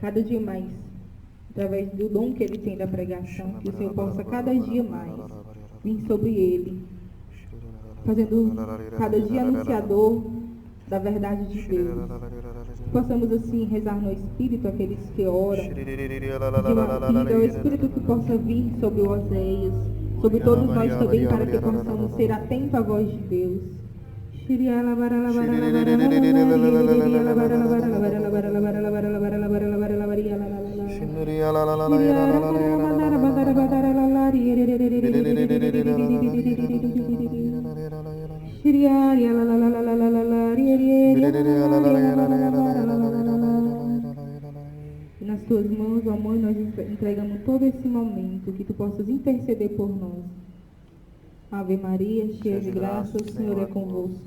cada dia mais, através do dom que ele tem da pregação, que o Senhor possa cada dia mais vir sobre ele, fazendo cada dia anunciador da verdade de Deus. Que possamos assim rezar no Espírito aqueles que oram, pedindo ao Espírito que possa vir sobre o Oséias, sobre todos nós também, para que possamos ser atentos à voz de Deus. E nas tuas mãos, ó Mãe, nós entregamos todo esse momento, que tu possas interceder por nós. Ave Maria, cheia de graça, o Senhor é convosco.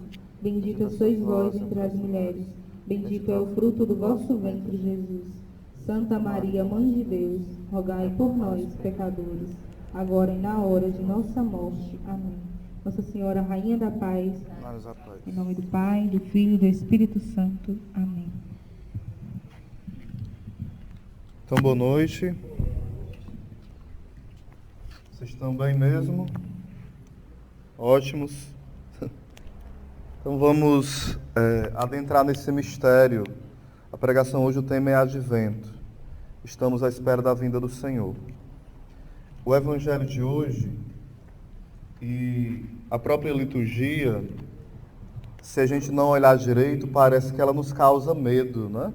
Bendita sois vós entre as mulheres, bendito é o fruto do vosso ventre, Jesus. Santa Maria, Mãe de Deus, rogai por nós, pecadores, agora e na hora de nossa morte. Amém. Nossa Senhora, Rainha da Paz, em nome do Pai, do Filho e do Espírito Santo. Amém. Então, boa noite. Vocês estão bem mesmo? Ótimos. Então vamos adentrar nesse mistério. A pregação hoje, o tema é Advento. Estamos à espera da vinda do Senhor. O Evangelho de hoje e a própria liturgia, se a gente não olhar direito, parece que ela nos causa medo, né?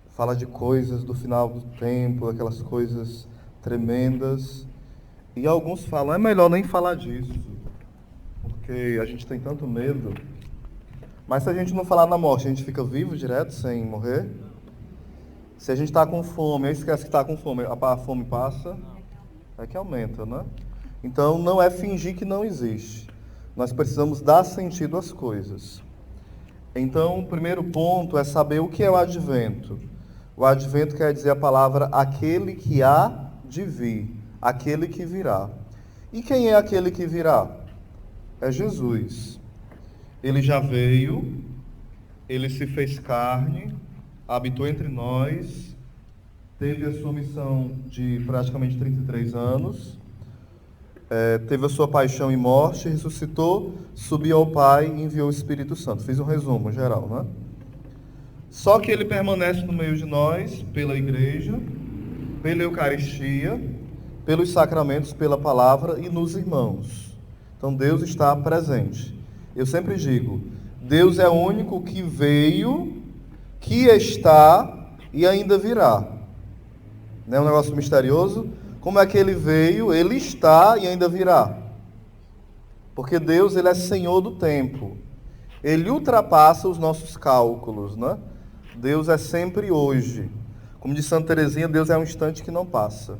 Fala de coisas do final do tempo, aquelas coisas tremendas. E alguns falam, é melhor nem falar disso, porque a gente tem tanto medo. Mas se a gente não falar na morte, a gente fica vivo direto, sem morrer? Se a gente está com fome, aí esquece que está com fome, a fome passa, é que aumenta, né? Então não é fingir que não existe. Nós precisamos dar sentido às coisas. Então o primeiro ponto é saber o que é o advento. O advento quer dizer a palavra aquele que há de vir, aquele que virá. E quem é aquele que virá? É Jesus. Ele já veio, ele se fez carne, habitou entre nós, teve a sua missão de praticamente 33 anos, teve a sua paixão e morte, ressuscitou, subiu ao Pai e enviou o Espírito Santo. Fiz um resumo geral, né? Só que ele permanece no meio de nós, pela igreja, pela Eucaristia, pelos sacramentos, pela palavra e nos irmãos. Então Deus está presente. Eu sempre digo, Deus é o único que veio, que está e ainda virá. Não é um negócio misterioso? Como é que ele veio, ele está e ainda virá? Porque Deus, ele é Senhor do tempo. Ele ultrapassa os nossos cálculos, né? Deus é sempre hoje. Como diz Santa Teresinha, Deus é um instante que não passa.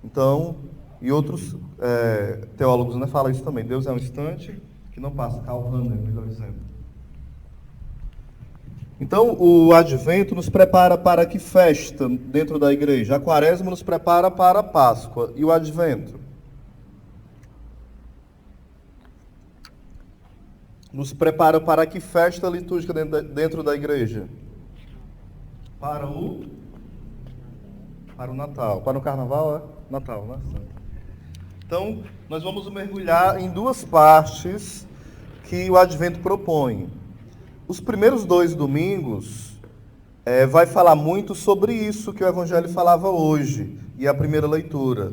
Então, e outros teólogos, né, falam isso também. Deus é um instante que não passa. Karl Rahner, melhor dizendo. Então, o Advento nos prepara para que festa dentro da igreja? A Quaresma nos prepara para a Páscoa. E o Advento? Nos prepara para que festa litúrgica dentro da igreja? Para o Natal. Para o Carnaval, é? Natal, né? Então, nós vamos mergulhar em duas partes que o Advento propõe. Os primeiros 2 domingos vai falar muito sobre isso que o Evangelho falava hoje, e a primeira leitura,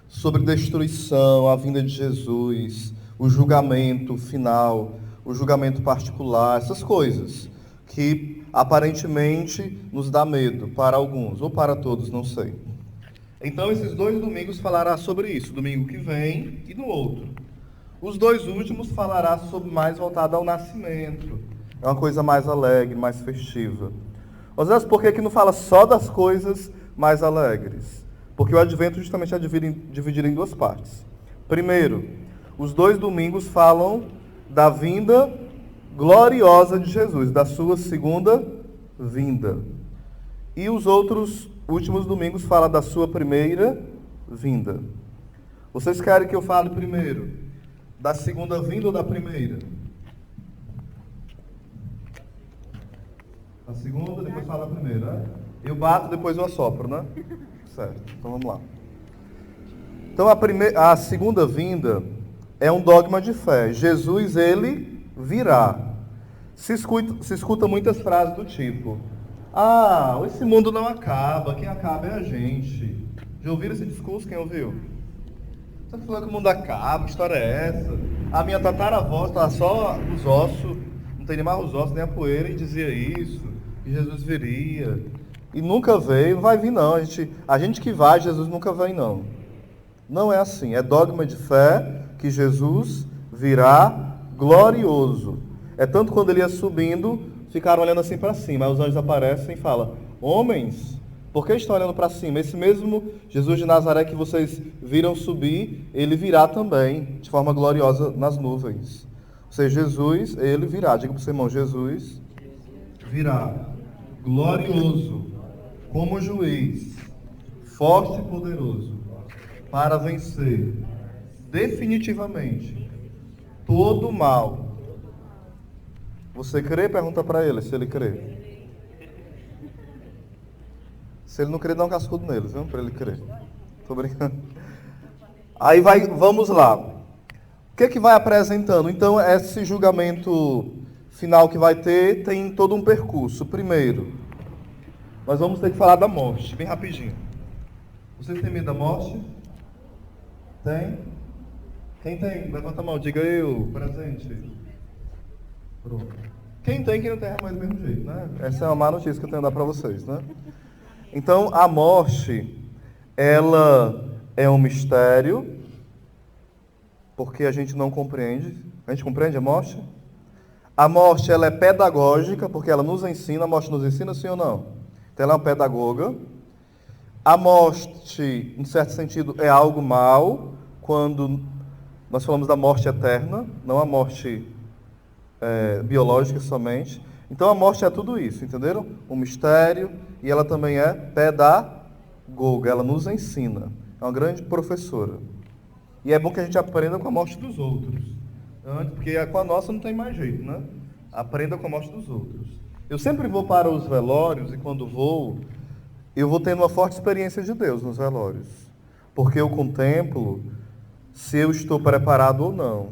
sobre destruição, a vinda de Jesus, o julgamento final, o julgamento particular, essas coisas que aparentemente nos dá medo para alguns, ou para todos, não sei. Então, esses 2 domingos falará sobre isso, domingo que vem e no outro. Os 2 últimos falará sobre mais voltado ao nascimento. É uma coisa mais alegre, mais festiva. Às vezes, por que não fala só das coisas mais alegres? Porque o Advento justamente é dividido em 2 partes. Primeiro, os 2 domingos falam da vinda gloriosa de Jesus, da sua segunda vinda. E os outros últimos domingos falam da sua primeira vinda. Vocês querem que eu fale primeiro da segunda vinda ou da primeira? A segunda, depois fala a primeira, né? Eu bato, depois eu assopro, né? Certo, então vamos lá. Então a segunda vinda é um dogma de fé. Jesus, ele virá. Se escuta muitas frases do tipo: ah, esse mundo não acaba, quem acaba é a gente. Já ouviram esse discurso? Quem ouviu? Você está falando que o mundo acaba, que história é essa? A minha tataravó estava só os ossos, não tem nem mais os ossos, nem a poeira, e dizia isso, que Jesus viria. E nunca veio, não vai vir não. A gente que vai, Jesus nunca vem não. Não é assim, é dogma de fé que Jesus virá glorioso. É tanto quando ele ia subindo, ficaram olhando assim para cima. Aí os anjos aparecem e falam: homens, por que estão olhando para cima? Esse mesmo Jesus de Nazaré que vocês viram subir, ele virá também, de forma gloriosa nas nuvens. Ou seja, Jesus, ele virá. Diga para o seu irmão: Jesus virá glorioso, como juiz, forte e poderoso, para vencer definitivamente todo o mal. Você crê? Pergunta para ele se ele crê. Se ele não crê, dá um cascudo nele, viu? Para ele crer. Tô brincando. Aí vamos lá. O que vai apresentando? Então, esse julgamento final que vai ter, tem todo um percurso. Primeiro, nós vamos ter que falar da morte, bem rapidinho. Vocês têm medo da morte? Tem? Quem tem? Levanta a mão, diga eu, presente. Pronto. Quem tem, quem não tem, é mais do mesmo jeito, né? Essa é uma má notícia que eu tenho a dar para vocês, né? Então, a morte, ela é um mistério, porque a gente não compreende. A gente compreende a morte? A morte, ela é pedagógica, porque ela nos ensina. A morte nos ensina, sim ou não? Então, ela é uma pedagoga. A morte, em certo sentido, é algo mal, quando nós falamos da morte eterna, não a morte biológica somente. Então a morte é tudo isso, entenderam? Um mistério, e ela também é pedagoga, ela nos ensina. É uma grande professora. E é bom que a gente aprenda com a morte dos outros, porque com a nossa não tem mais jeito, né? Aprenda com a morte dos outros. Eu sempre vou para os velórios, e quando vou, eu vou tendo uma forte experiência de Deus nos velórios. Porque eu contemplo se eu estou preparado ou não.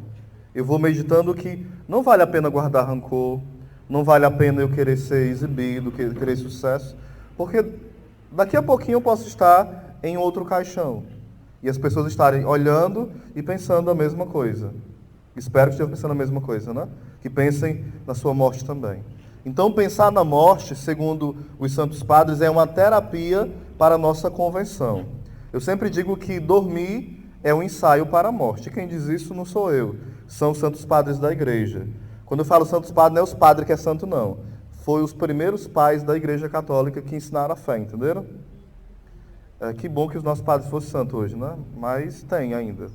Eu vou meditando que não vale a pena guardar rancor, não vale a pena eu querer ser exibido, querer sucesso, porque daqui a pouquinho eu posso estar em outro caixão. E as pessoas estarem olhando e pensando a mesma coisa. Espero que estejam pensando a mesma coisa, né? Que pensem na sua morte também. Então, pensar na morte, segundo os Santos Padres, é uma terapia para a nossa convenção. Eu sempre digo que dormir é um ensaio para a morte. Quem diz isso não sou eu, são os Santos Padres da Igreja. Quando eu falo Santos Padres, não é os padres que é santo, não. Foi os primeiros pais da Igreja Católica que ensinaram a fé, entenderam? Que bom que os nossos padres fossem santos hoje, né? Mas tem ainda.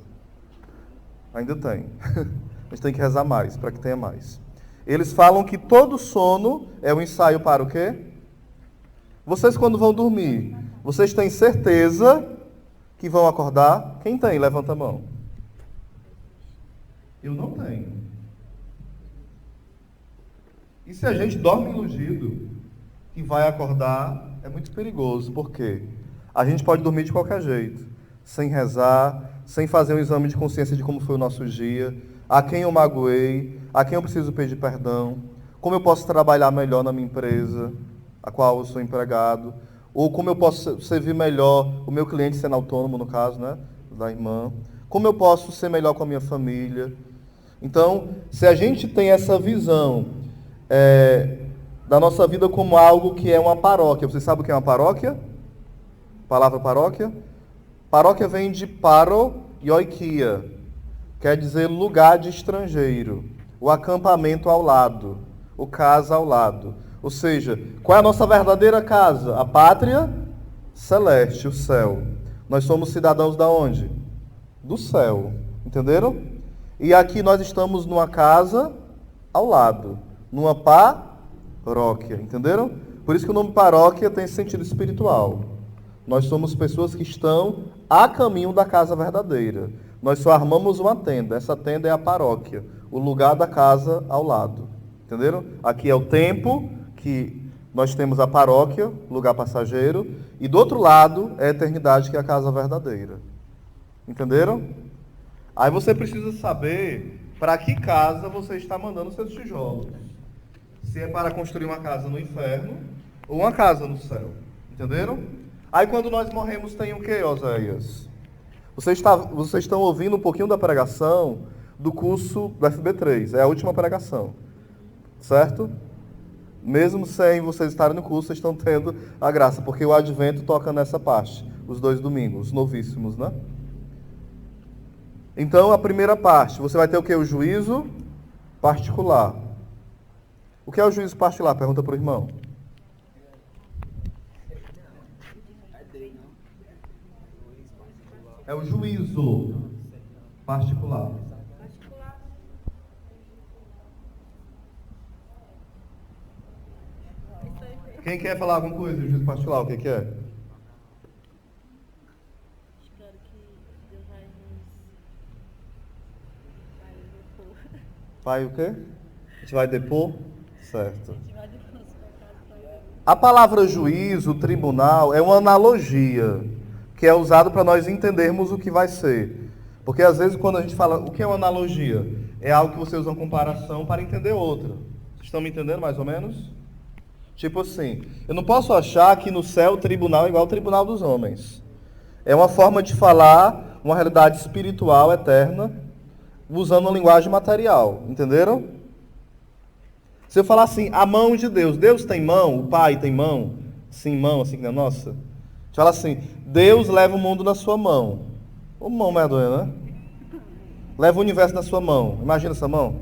Ainda tem. A gente tem que rezar mais, para que tenha mais. Eles falam que todo sono é um ensaio para o quê? Vocês, quando vão dormir, vocês têm certeza que vão acordar? Quem tem? Levanta a mão. Eu não tenho. E se a gente dorme iludido que vai acordar, é muito perigoso. Por quê? A gente pode dormir de qualquer jeito, sem rezar, sem fazer um exame de consciência de como foi o nosso dia, a quem eu magoei, a quem eu preciso pedir perdão, como eu posso trabalhar melhor na minha empresa, a qual eu sou empregado, ou como eu posso servir melhor o meu cliente sendo autônomo, no caso, né, da irmã, como eu posso ser melhor com a minha família. Então, se a gente tem essa visão da nossa vida como algo que é uma paróquia, você sabe o que é uma paróquia? Palavra paróquia? Paróquia vem de paro e oikia, quer dizer lugar de estrangeiro, o acampamento ao lado, o casa ao lado. Ou seja, qual é a nossa verdadeira casa? A pátria celeste, o céu. Nós somos cidadãos da onde? Do céu, entenderam? E aqui nós estamos numa casa ao lado, numa paróquia, entenderam? Por isso que o nome paróquia tem sentido espiritual. Nós somos pessoas que estão a caminho da casa verdadeira. Nós só armamos uma tenda. Essa tenda é a paróquia, o lugar da casa ao lado. Entenderam? Aqui é o tempo que nós temos a paróquia, lugar passageiro, e do outro lado é a eternidade, que é a casa verdadeira. Entenderam? Aí você precisa saber para que casa você está mandando seus tijolos. Se é para construir uma casa no inferno ou uma casa no céu. Entenderam? Aí quando nós morremos tem o que, Oséias? Vocês estão ouvindo um pouquinho da pregação do curso do FB3. É a última pregação. Certo? Mesmo sem vocês estarem no curso, vocês estão tendo a graça, porque o Advento toca nessa parte, os 2 domingos, os novíssimos, né? Então, a primeira parte, você vai ter o que? O juízo particular. O que é o juízo particular? Pergunta para o irmão. É o juízo particular. Quem quer falar alguma coisa do juízo particular? O que é? Espero que Deus vai nos depor. Vai o quê? A gente vai depor? Certo. A gente vai depor os pecados para ele. A palavra juízo, tribunal, é uma analogia que é usada para nós entendermos o que vai ser. Porque às vezes quando a gente fala, o que é uma analogia? É algo que você usa uma comparação para entender outra. Vocês estão me entendendo mais ou menos? Tipo assim, eu não posso achar que no céu o tribunal é igual ao tribunal dos homens. É uma forma de falar uma realidade espiritual eterna, usando uma linguagem material. Entenderam? Se eu falar assim, a mão de Deus. Deus tem mão? O Pai tem mão? Sim, mão, assim que não é nossa? A gente fala assim, Deus leva o mundo na sua mão. Ô mão medonha, né? Leva o universo na sua mão. Imagina essa mão.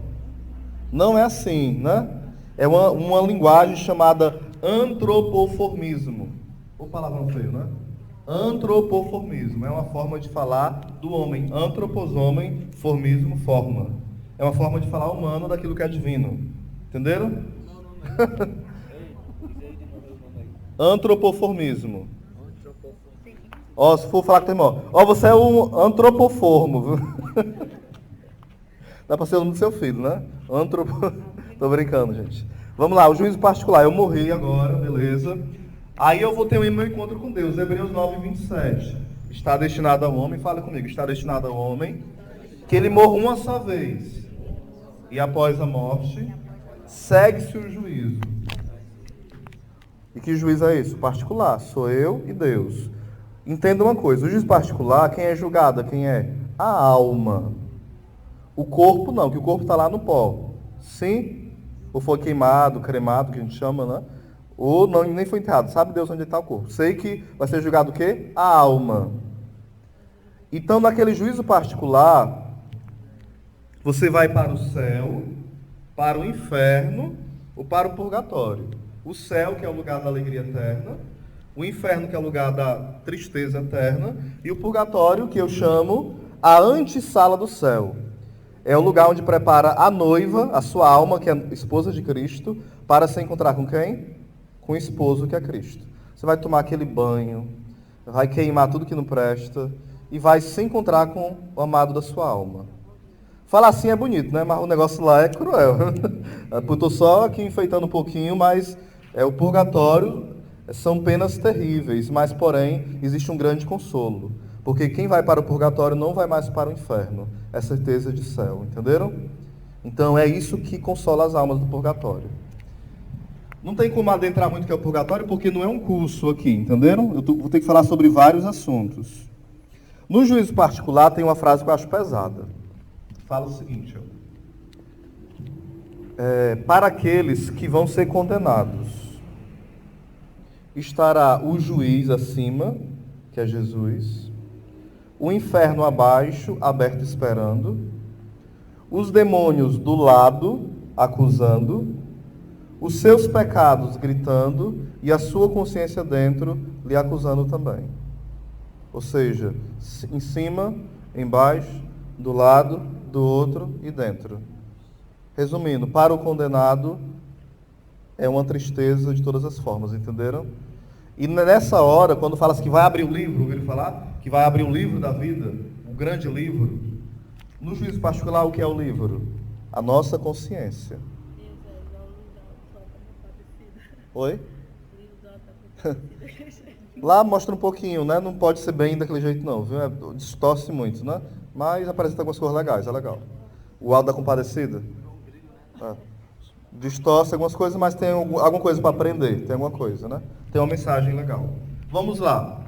Não é assim, né? É uma linguagem chamada antropoformismo. Ou palavrão feio, né? Antropoformismo. É uma forma de falar do homem. Antropos, homem, formismo, forma. É uma forma de falar humano daquilo que é divino. Entenderam? Antropoformismo. Ó, se for falar com o teu irmão, ó, você é um antropoformo, viu? Dá para ser o nome do seu filho, né? Tô brincando, gente. Vamos lá, o juízo particular. Eu morri agora, beleza. Aí eu vou ter o meu encontro com Deus. Hebreus 9, 27. Está destinado ao homem, fala comigo, está destinado ao homem que ele morra uma só vez. E após a morte, segue-se o juízo. E que juízo é isso? Particular. Sou eu e Deus. Entenda uma coisa, o juízo particular, quem é julgado? Quem é? A alma. O corpo não, que o corpo está lá no pó. Sim? Ou foi queimado, cremado, que a gente chama, né? Ou não, nem foi enterrado. Sabe Deus onde está o corpo. Sei que vai ser julgado o quê? A alma. Então, naquele juízo particular, você vai para o céu, para o inferno ou para o purgatório. O céu, que é o lugar da alegria eterna, o inferno, que é o lugar da tristeza eterna, e o purgatório, que eu chamo a antessala do céu. É o lugar onde prepara a noiva, a sua alma, que é a esposa de Cristo, para se encontrar com quem? Com o esposo, que é Cristo. Você vai tomar aquele banho, vai queimar tudo que não presta, e vai se encontrar com o amado da sua alma. Falar assim é bonito, né? Mas o negócio lá é cruel. Eu estou só aqui enfeitando um pouquinho, mas o purgatório são penas terríveis, mas porém existe um grande consolo. Porque quem vai para o purgatório não vai mais para o inferno. É certeza de céu, entenderam? Então é isso que consola as almas do purgatório. Não tem como adentrar muito que é o purgatório, porque não é um curso aqui, entenderam? Eu vou ter que falar sobre vários assuntos. No juízo particular tem uma frase que eu acho pesada. Fala o seguinte, para aqueles que vão ser condenados, estará o juiz acima, que é Jesus, o inferno abaixo, aberto esperando, os demônios do lado, acusando, os seus pecados gritando e a sua consciência dentro lhe acusando também. Ou seja, em cima, embaixo, do lado, do outro e dentro. Resumindo, para o condenado é uma tristeza de todas as formas, entenderam? E nessa hora, quando fala assim que vai abrir o livro, ouviram falar? Que vai abrir o livro da vida, o grande livro. No juízo particular, o que é o livro? A nossa consciência. Oi? Lá mostra um pouquinho, né? Não pode ser bem daquele jeito não, viu? Distorce muito, né? Mas apresenta algumas coisas legais, é legal. O Alto da Compadecida. É. Distorce algumas coisas, mas tem alguma coisa para aprender, tem alguma coisa, né? Tem uma mensagem legal. Vamos lá.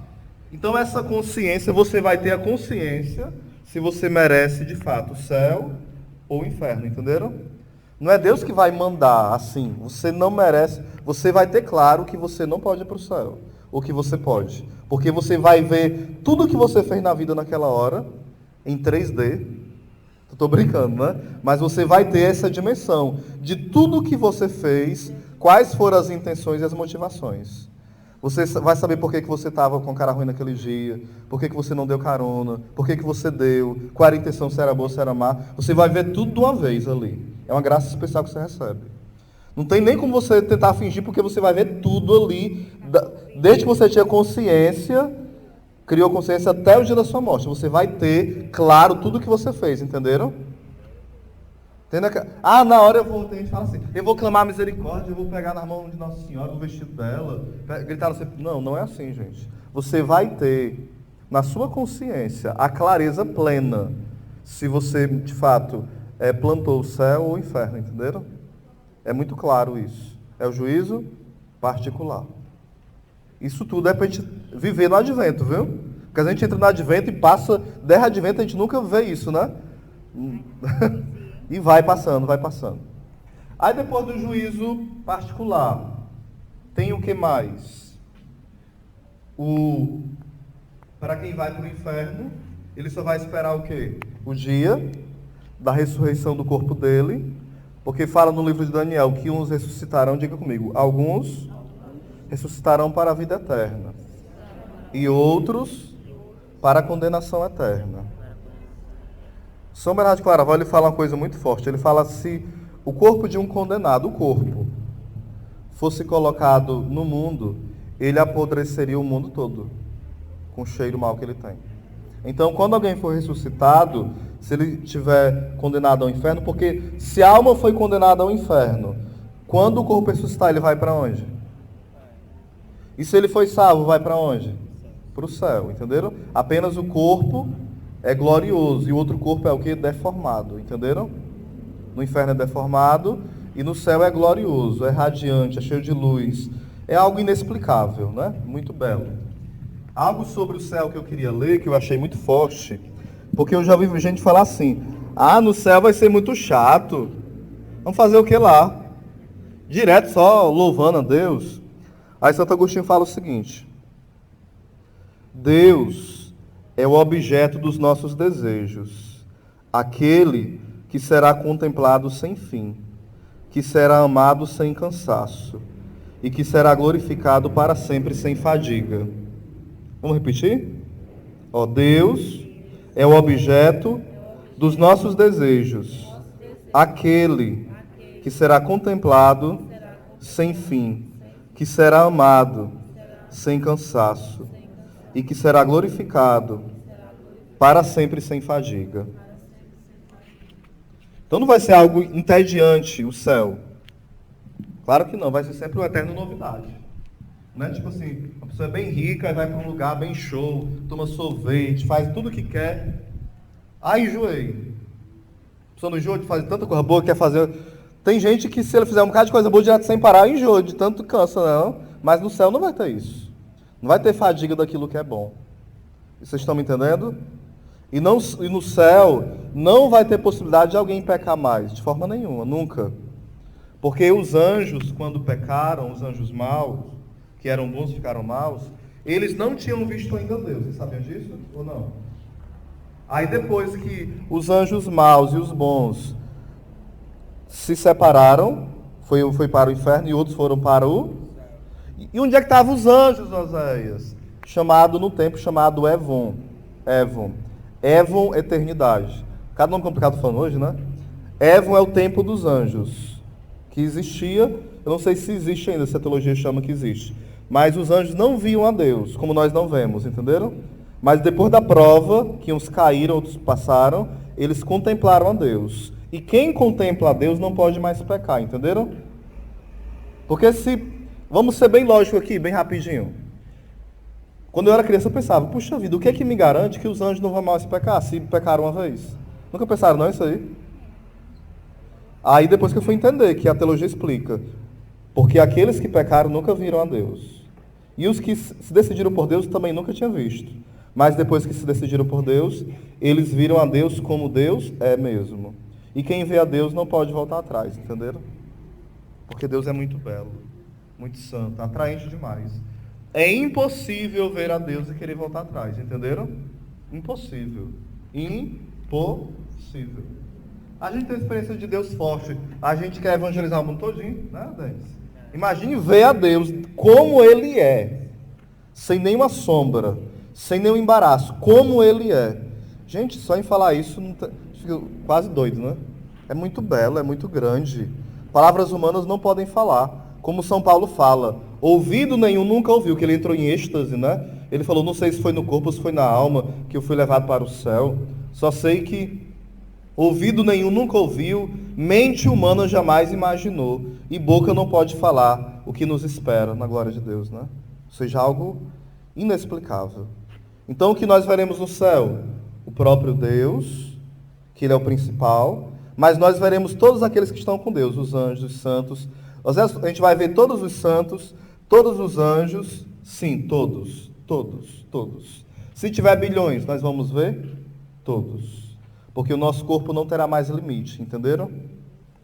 Então essa consciência, você vai ter a consciência se você merece de fato o céu ou o inferno, entenderam? Não é Deus que vai mandar assim, você não merece, você vai ter claro que você não pode ir para o céu, ou que você pode, porque você vai ver tudo que você fez na vida naquela hora, em 3D, estou brincando, né? Mas você vai ter essa dimensão de tudo que você fez, quais foram as intenções e as motivações. Você vai saber por que você estava com cara ruim naquele dia, por que você não deu carona, por que você deu, qual era a intenção, se era boa, se era má. Você vai ver tudo de uma vez ali. É uma graça especial que você recebe. Não tem nem como você tentar fingir, porque você vai ver tudo ali, desde que você tinha consciência, criou consciência até o dia da sua morte. Você vai ter claro tudo que você fez, entenderam? Na hora a gente fala assim, eu vou clamar misericórdia, eu vou pegar na mão de Nossa Senhora o vestido dela, gritar assim. Não, não é assim, gente. Você vai ter na sua consciência a clareza plena se você, de fato, plantou o céu ou o inferno, entenderam? É muito claro isso. É o juízo particular. Isso tudo é para a gente viver no advento, viu? Porque a gente entra no advento e passa 10 adventos, a gente nunca vê isso, né? E vai passando, vai passando. Aí depois do juízo particular, tem o que mais? Para quem vai para o inferno, ele só vai esperar o quê? O dia da ressurreição do corpo dele, porque fala no livro de Daniel que uns ressuscitarão, diga comigo, alguns ressuscitarão para a vida eterna e outros para a condenação eterna. São Bernardo de Claraval, ele fala uma coisa muito forte. Ele fala, se o corpo de um condenado, o corpo, fosse colocado no mundo, ele apodreceria o mundo todo, com o cheiro mau que ele tem. Então, quando alguém for ressuscitado, se ele estiver condenado ao inferno, porque se a alma foi condenada ao inferno, quando o corpo ressuscitar, ele vai para onde? E se ele foi salvo, vai para onde? Para o céu, entenderam? Apenas o corpo é glorioso e o outro corpo é o que? Deformado, entenderam? No inferno é deformado e no céu é glorioso, é radiante, é cheio de luz. É algo inexplicável, né? Muito belo. Algo sobre o céu que eu queria ler, que eu achei muito forte, porque eu já ouvi gente falar assim, no céu vai ser muito chato, vamos fazer o que lá? Direto só louvando a Deus. Aí Santo Agostinho fala o seguinte, Deus é o objeto dos nossos desejos, aquele que será contemplado sem fim, que será amado sem cansaço e que será glorificado para sempre sem fadiga. Vamos repetir? Deus é o objeto dos nossos desejos, aquele que será contemplado sem fim, que será amado sem cansaço e que será glorificado para sempre sem fadiga. Então não vai ser algo entediante o céu. Claro que não, vai ser sempre uma eterna novidade. Não é tipo assim, uma pessoa é bem rica e vai para um lugar bem show, toma sorvete, faz tudo o que quer. Enjoei. A pessoa não enjoa de fazer tanta coisa boa, quer fazer... Tem gente que se ele fizer um bocado de coisa boa direto sem parar, enjoa, de tanto cansa, não. Mas no céu não vai ter isso. Não vai ter fadiga daquilo que é bom. Vocês estão me entendendo? E no céu não vai ter possibilidade de alguém pecar mais, de forma nenhuma, nunca. Porque os anjos, quando pecaram, os anjos maus, que eram bons e ficaram maus, eles não tinham visto ainda Deus. Vocês sabiam disso ou não? Aí depois que os anjos maus e os bons se separaram, foi para o inferno e outros foram para o... E onde é que estavam os anjos, Oséias? Chamado no tempo, chamado Evon. Evon, eternidade. Cada nome complicado falando hoje, né? Evon é o tempo dos anjos, que existia, eu não sei se existe ainda, se a teologia chama que existe. Mas os anjos não viam a Deus, como nós não vemos, entenderam? Mas depois da prova, que uns caíram, outros passaram, eles contemplaram a Deus. E quem contempla a Deus não pode mais pecar, entenderam? Porque se Vamos ser bem lógico aqui, bem rapidinho. Quando eu era criança, eu pensava, puxa vida, o que é que me garante que os anjos não vão mais pecar, se pecaram uma vez? Nunca pensaram, não, isso aí? Aí depois que eu fui entender, que a teologia explica, porque aqueles que pecaram nunca viram a Deus. E os que se decidiram por Deus também nunca tinham visto. Mas depois que se decidiram por Deus, eles viram a Deus como Deus é mesmo. E quem vê a Deus não pode voltar atrás, entenderam? Porque Deus é muito belo, muito santo, atraente demais. É impossível ver a Deus e querer voltar atrás, entenderam? Impossível. Impossível. A gente tem experiência de Deus forte. A gente quer evangelizar o mundo todinho, né, Denis? Imagine ver a Deus como Ele é. Sem nenhuma sombra, sem nenhum embaraço, como Ele é. Gente, só em falar isso, fico quase doido, né? É muito belo, é muito grande. Palavras humanas não podem falar. Como São Paulo fala, ouvido nenhum nunca ouviu, que ele entrou em êxtase, né? Ele falou, não sei se foi no corpo ou se foi na alma, que eu fui levado para o céu. Só sei que ouvido nenhum nunca ouviu, mente humana jamais imaginou, e boca não pode falar o que nos espera na glória de Deus, né? Ou seja, algo inexplicável. Então, o que nós veremos no céu? O próprio Deus, que Ele é o principal, mas nós veremos todos aqueles que estão com Deus, os anjos, os santos. A gente vai ver todos os santos, todos os anjos, sim, todos. Se tiver bilhões, nós vamos ver todos. Porque o nosso corpo não terá mais limite, entenderam?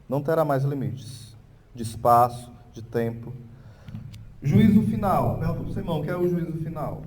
Não terá mais limites de espaço, de tempo. Juízo final. Pergunta para o seu irmão, o que é o juízo final?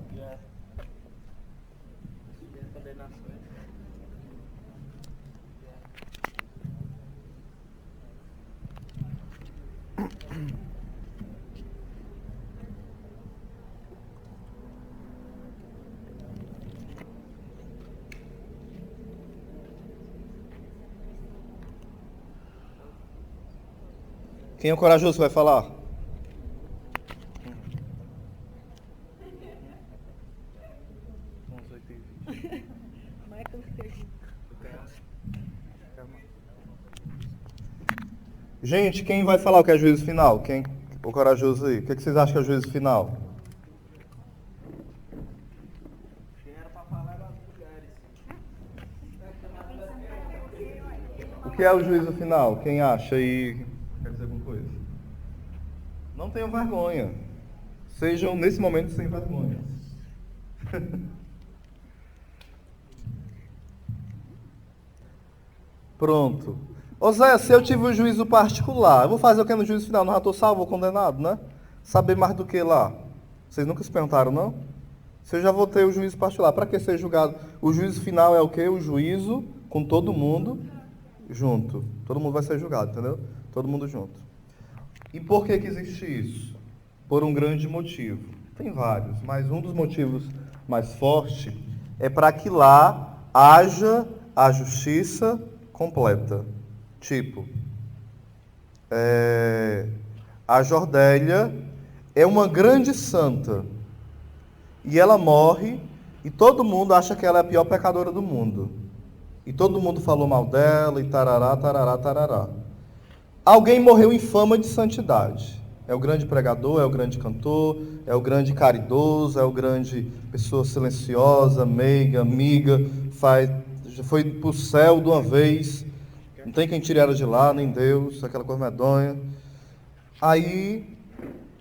Quem é o corajoso vai falar? Gente, quem vai falar o que é juízo final? Quem? O corajoso aí. O que vocês acham que é o juízo final? O que é o juízo final? Quem acha aí? Quer dizer alguma coisa? Não tenham vergonha. Sejam, nesse momento, sem vergonha. Pronto. Ô Zé, se eu tive um juízo particular, eu vou fazer o que no juízo final? Não já estou salvo ou condenado, né? Saber mais do que lá? Vocês nunca se perguntaram, não? Se eu já vou ter o juízo particular, para que ser julgado? O juízo final é o quê? O juízo com todo mundo junto. Todo mundo vai ser julgado, entendeu? Todo mundo junto. E por que existe isso? Por um grande motivo. Tem vários, mas um dos motivos mais fortes é para que lá haja a justiça completa. Tipo, a Jordélia é uma grande santa e ela morre e todo mundo acha que ela é a pior pecadora do mundo. E todo mundo falou mal dela e tarará, tarará, tarará. Alguém morreu em fama de santidade. É o grande pregador, é o grande cantor, é o grande caridoso, é o grande pessoa silenciosa, meiga, amiga, já foi para o céu de uma vez, não tem quem tire ela de lá, nem Deus, aquela coisa medonha. Aí,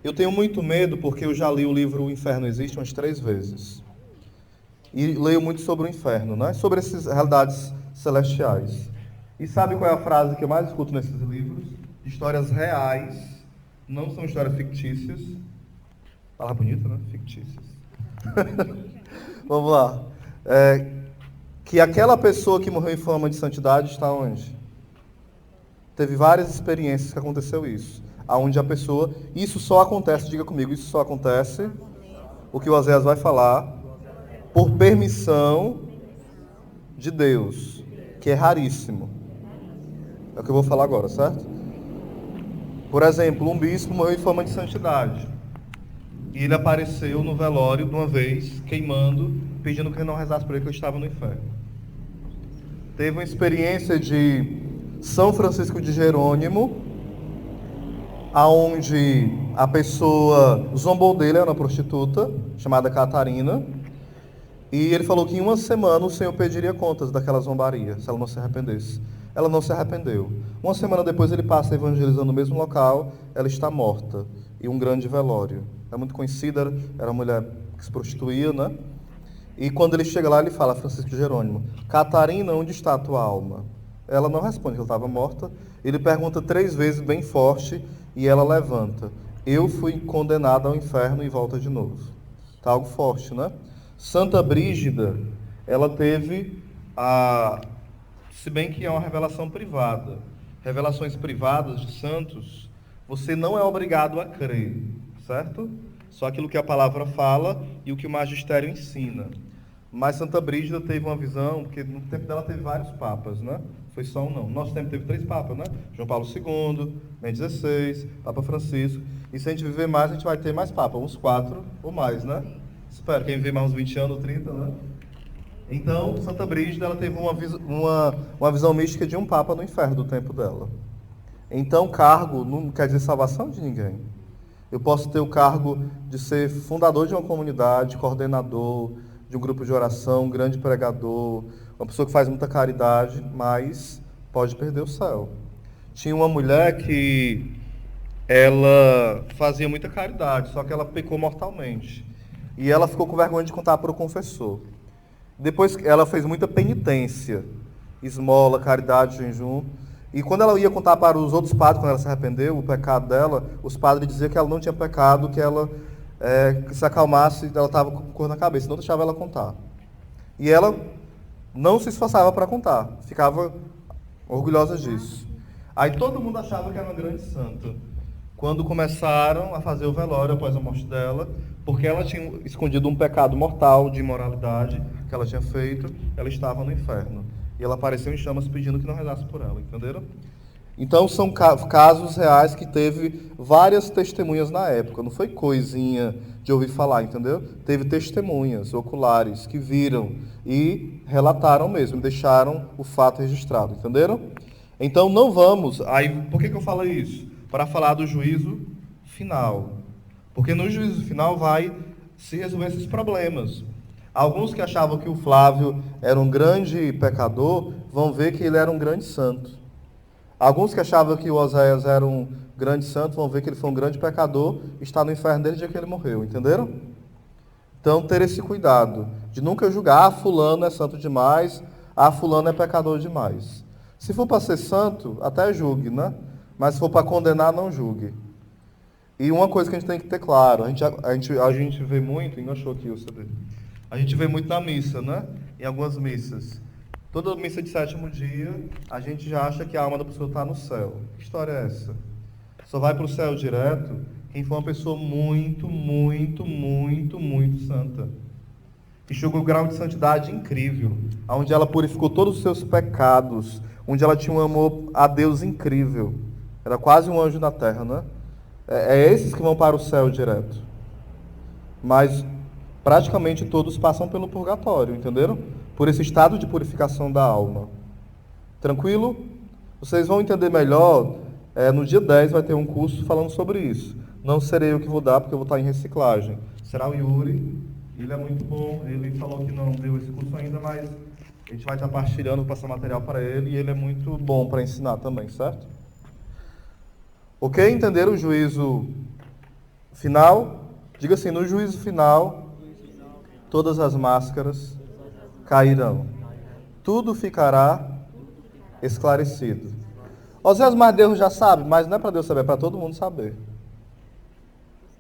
eu tenho muito medo, porque eu já li o livro O Inferno Existe umas 3 vezes. E leio muito sobre o inferno, né? Sobre essas realidades celestiais. E sabe qual é a frase que eu mais escuto nesses livros? Histórias reais, não são histórias fictícias. Palavra bonita, né? Fictícias. Vamos lá. Que aquela pessoa que morreu em fama de santidade está onde? Teve várias experiências que aconteceu isso. Aonde a pessoa... Isso só acontece, diga comigo, isso só acontece, o que o Oséias vai falar, por permissão de Deus, que é raríssimo. É o que eu vou falar agora, certo? Por exemplo, um bispo morreu em fama de santidade. E ele apareceu no velório de uma vez, queimando, pedindo que ele não rezasse por ele, que eu estava no inferno. Teve uma experiência de São Francisco de Jerônimo, aonde a pessoa zombou dele, era uma prostituta, chamada Catarina, e ele falou que em uma semana o Senhor pediria contas daquela zombaria, se ela não se arrependesse. Ela não se arrependeu. Uma semana depois ele passa evangelizando no mesmo local, ela está morta, e um grande velório. É muito conhecida, era uma mulher que se prostituía, né? E quando ele chega lá, ele fala, Francisco de Jerônimo, Catarina, onde está a tua alma? Ela não responde, ela estava morta. Ele pergunta 3 vezes, bem forte, e ela levanta. Eu fui condenada ao inferno e volta de novo. Está algo forte, né? Santa Brígida, ela teve se bem que é uma revelação privada. Revelações privadas de santos, você não é obrigado a crer, certo? Só aquilo que a palavra fala e o que o magistério ensina. Mas Santa Brígida teve uma visão, porque no tempo dela teve vários papas, né? Foi só um não. No nosso tempo teve 3 papas, né? João Paulo II, Bento XVI, Papa Francisco. E se a gente viver mais, a gente vai ter mais papas, uns 4 ou mais, né? Espero, quem viver mais uns 20 anos, 30, né? Então, Santa Brígida, ela teve uma visão mística de um papa no inferno do tempo dela. Então, cargo não quer dizer salvação de ninguém. Eu posso ter o cargo de ser fundador de uma comunidade, coordenador de um grupo de oração, um grande pregador, uma pessoa que faz muita caridade, mas pode perder o céu. Tinha uma mulher que ela fazia muita caridade, só que ela pecou mortalmente. E ela ficou com vergonha de contar para o confessor. Depois ela fez muita penitência, esmola, caridade, jejum. E quando ela ia contar para os outros padres, quando ela se arrependeu, o pecado dela, os padres diziam que ela não tinha pecado, que ela que se acalmasse, ela estava com cor na cabeça, não deixava ela contar. E ela não se esforçava para contar, ficava orgulhosa disso. Aí todo mundo achava que era uma grande santa. Quando começaram a fazer o velório após a morte dela, porque ela tinha escondido um pecado mortal de imoralidade que ela tinha feito, ela estava no inferno. E ela apareceu em chamas pedindo que não rezasse por ela, entenderam? Então são casos reais que teve várias testemunhas na época, não foi coisinha de ouvir falar, entendeu? Teve testemunhas oculares que viram e relataram mesmo, deixaram o fato registrado, entenderam? Então não vamos, aí por que eu falo isso? Para falar do juízo final. Porque no juízo final vai se resolver esses problemas. Alguns que achavam que o Flávio era um grande pecador, vão ver que ele era um grande santo. Alguns que achavam que o Oséias era um grande santo, vão ver que ele foi um grande pecador e está no inferno desde o dia que ele morreu, entenderam? Então, ter esse cuidado de nunca julgar, fulano é santo demais, fulano é pecador demais. Se for para ser santo, até julgue, né? Mas se for para condenar, não julgue. E uma coisa que a gente tem que ter claro, a gente vê muito, enganchou aqui o CD, a gente vê muito na missa, né? Em algumas missas. Toda missa de 7º dia, a gente já acha que a alma da pessoa está no céu. Que história é essa? Só vai para o céu direto quem for uma pessoa muito, muito, muito, muito santa. Que chegou a um grau de santidade incrível, onde ela purificou todos os seus pecados, onde ela tinha um amor a Deus incrível. Era quase um anjo na terra, né? É esses que vão para o céu direto. Mas praticamente todos passam pelo purgatório, entenderam? Por esse estado de purificação da alma. Tranquilo? Vocês vão entender melhor, no dia 10 vai ter um curso falando sobre isso. Não serei eu que vou dar, porque eu vou estar em reciclagem. Será o Yuri, ele é muito bom, ele falou que não deu esse curso ainda, mas a gente vai estar partilhando, passar material para ele, e ele é muito bom para ensinar também, certo? Ok? Entenderam o juízo final? Diga assim, no juízo final, todas as máscaras cairão. Tudo ficará esclarecido. Oséias, mas Deus já sabe, mas não é para Deus saber, é para todo mundo saber.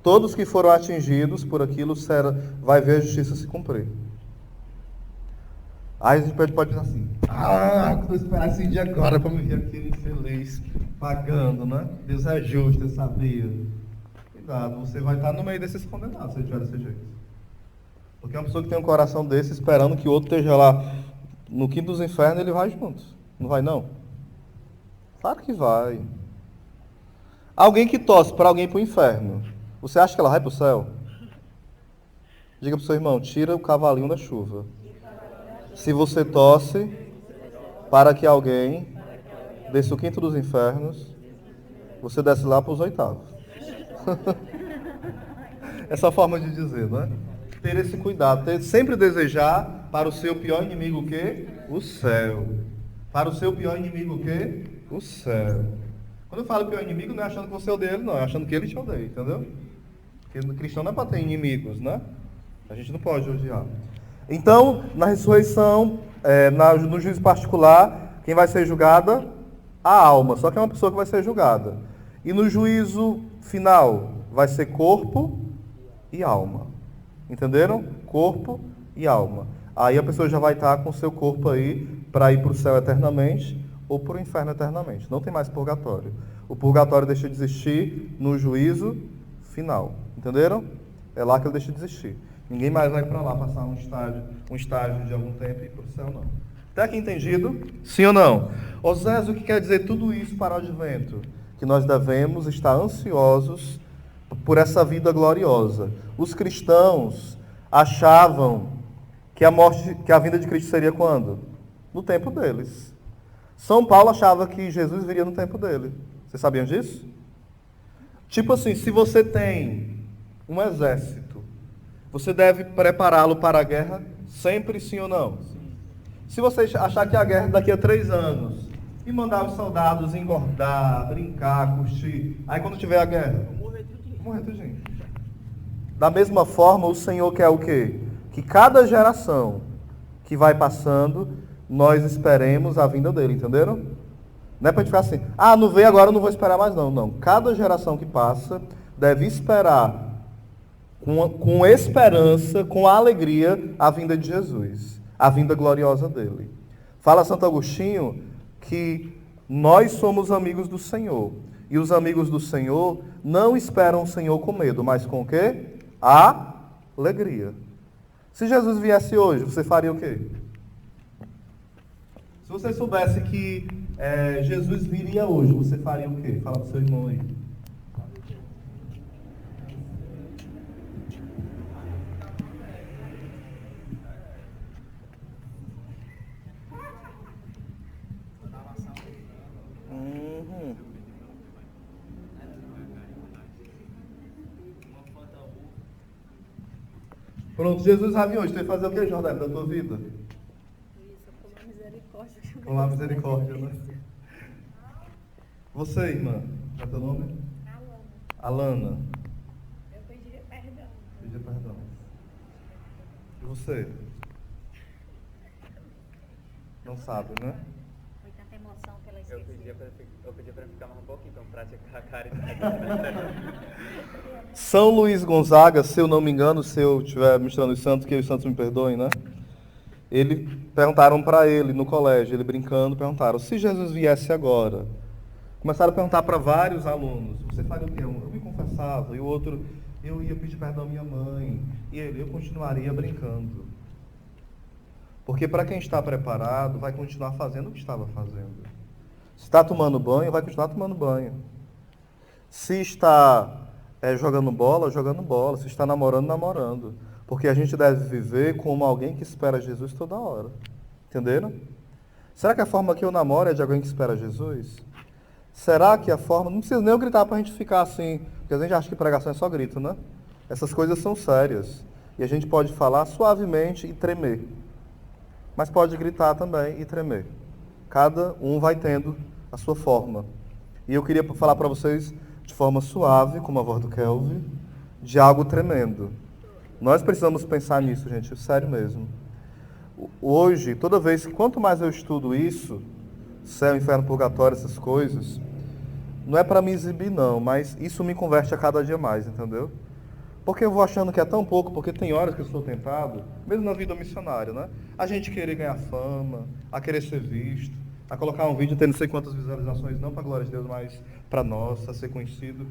Todos que foram atingidos por aquilo vai ver a justiça se cumprir. Aí a gente pode pensar assim, vou esperar esse dia agora para me ver aquele infeliz pagando, né? Deus é justo, eu sabia. Cuidado, você vai estar no meio desses condenados, se tiver desse jeito. Porque uma pessoa que tem um coração desse, esperando que o outro esteja lá no quinto dos infernos, ele vai junto. Não vai, não? Claro que vai. Alguém que torce para alguém para o inferno, você acha que ela vai para o céu? Diga para o seu irmão, tira o cavalinho da chuva. Se você torce para que alguém desça o quinto dos infernos, você desce lá para os oitavos. Essa forma de dizer, né? Ter esse cuidado, sempre desejar para o seu pior inimigo o quê? O céu. Para o seu pior inimigo o quê? O céu. Quando eu falo pior inimigo, não é achando que você odeia ele, não. É achando que ele te odeia, entendeu? Porque o cristão não é para ter inimigos, né? A gente não pode odiar. Então, na ressurreição, no juízo particular, quem vai ser julgada? A alma. Só que é uma pessoa que vai ser julgada. E no juízo final, vai ser corpo e alma. Entenderam? Corpo e alma. Aí a pessoa já vai estar com o seu corpo aí para ir para o céu eternamente ou para o inferno eternamente. Não tem mais purgatório. O purgatório deixa de existir no juízo final. Entenderam? É lá que ele deixa de existir. Ninguém mais vai para lá passar um estágio de algum tempo e ir para o céu, não. Até aqui entendido? Sim ou não? Osés, o que quer dizer tudo isso para o advento? Que nós devemos estar ansiosos por essa vida gloriosa. Os cristãos achavam que a vinda de Cristo seria quando? No tempo deles. São Paulo achava que Jesus viria no tempo dele. Vocês sabiam disso? Tipo assim, se você tem um exército, você deve prepará-lo para a guerra sempre, sim ou não? Se você achar que a guerra é daqui a 3 anos e mandar os soldados engordar, brincar, curtir, aí quando tiver a guerra, morrer tudinho. Da mesma forma, o Senhor quer o quê? Que cada geração que vai passando, nós esperemos a vinda dele, entenderam? Não é para a gente ficar assim, não veio agora, eu não vou esperar mais não. Não, cada geração que passa deve esperar com esperança, com alegria, a vinda de Jesus, a vinda gloriosa dele. Fala Santo Agostinho que nós somos amigos do Senhor. E os amigos do Senhor não esperam o Senhor com medo, mas com o quê? Alegria. Se Jesus viesse hoje, você faria o quê? Se você soubesse que Jesus viria hoje, você faria o quê? Fala para o seu irmão aí. Pronto, Jesus vai vir hoje. Tu vai fazer o que, Jordão, da tua vida? Isso, por misericórdia. Com a misericórdia, né? Você, irmã, qual é teu nome? Alana. Eu pediria perdão. Pedir perdão. E você? Não sabe, né? Foi tanta emoção que ela esqueceu. Eu pedia para ficar mais um pouquinho, então praticar a caridade. São Luís Gonzaga, se eu não me engano, se eu estiver misturando os santos, que os santos me perdoem, né? Perguntaram para ele no colégio, ele brincando, perguntaram, se Jesus viesse agora? Começaram a perguntar para vários alunos, você faria o quê? Um, eu me confessava, e o outro, eu ia pedir perdão à minha mãe, e ele, eu continuaria brincando. Porque para quem está preparado, vai continuar fazendo o que estava fazendo. Se está tomando banho, vai continuar tomando banho. Se está jogando bola, jogando bola. Se está namorando, namorando. Porque a gente deve viver como alguém que espera Jesus toda hora. Entenderam? Será que a forma que eu namoro é de alguém que espera Jesus? Será que a forma... Não precisa nem eu gritar para a gente ficar assim, porque a gente acha que pregação é só grito, né? Essas coisas são sérias. E a gente pode falar suavemente e tremer. Mas pode gritar também e tremer. Cada um vai tendo a sua forma. E eu queria falar para vocês de forma suave, como a voz do Kelvin, de algo tremendo. Nós precisamos pensar nisso, gente, sério mesmo. Hoje, toda vez, quanto mais eu estudo isso, céu, inferno, purgatório, essas coisas, não é para me exibir não, mas isso me converte a cada dia mais, entendeu? Porque eu vou achando que é tão pouco, porque tem horas que eu sou tentado, mesmo na vida missionária, né? A gente querer ganhar fama, a querer ser visto, a colocar um vídeo, ter não sei quantas visualizações, não para a glória de Deus, mas para nós, a ser conhecido.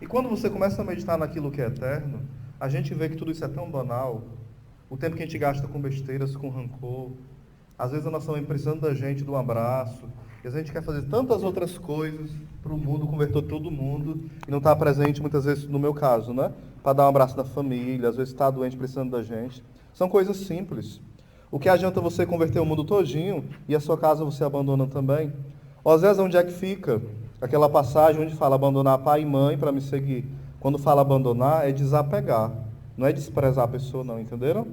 E quando você começa a meditar naquilo que é eterno, a gente vê que tudo isso é tão banal, o tempo que a gente gasta com besteiras, com rancor, às vezes a nossa mãe precisando da gente, do abraço, e a gente quer fazer tantas outras coisas para o mundo, converter todo mundo, e não está presente muitas vezes, no meu caso, né? Para dar um abraço na família, às vezes está doente precisando da gente. São coisas simples. O que adianta você converter o mundo todinho e a sua casa você abandona também? Osés, onde é que fica? Aquela passagem onde fala abandonar pai e mãe para me seguir. Quando fala abandonar, é desapegar. Não é desprezar a pessoa, não, entenderam?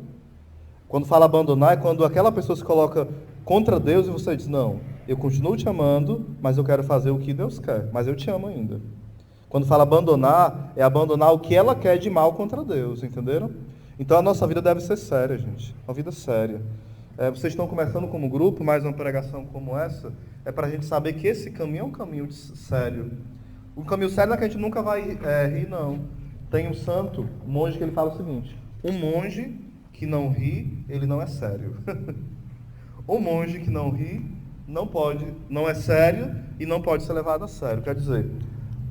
Quando fala abandonar, é quando aquela pessoa se coloca contra Deus e você diz, não, eu continuo te amando, mas eu quero fazer o que Deus quer, mas eu te amo ainda. Quando fala abandonar, é abandonar o que ela quer de mal contra Deus, entenderam? Então a nossa vida deve ser séria, gente. Uma vida séria. Vocês estão começando como grupo, mas uma pregação como essa, é para a gente saber que esse caminho é um caminho sério. Um caminho sério não é que a gente nunca vai rir, não. Tem um santo, um monge, que ele fala o seguinte, um monge que não ri, ele não é sério. Um monge que não ri, não é sério e não pode ser levado a sério. Quer dizer,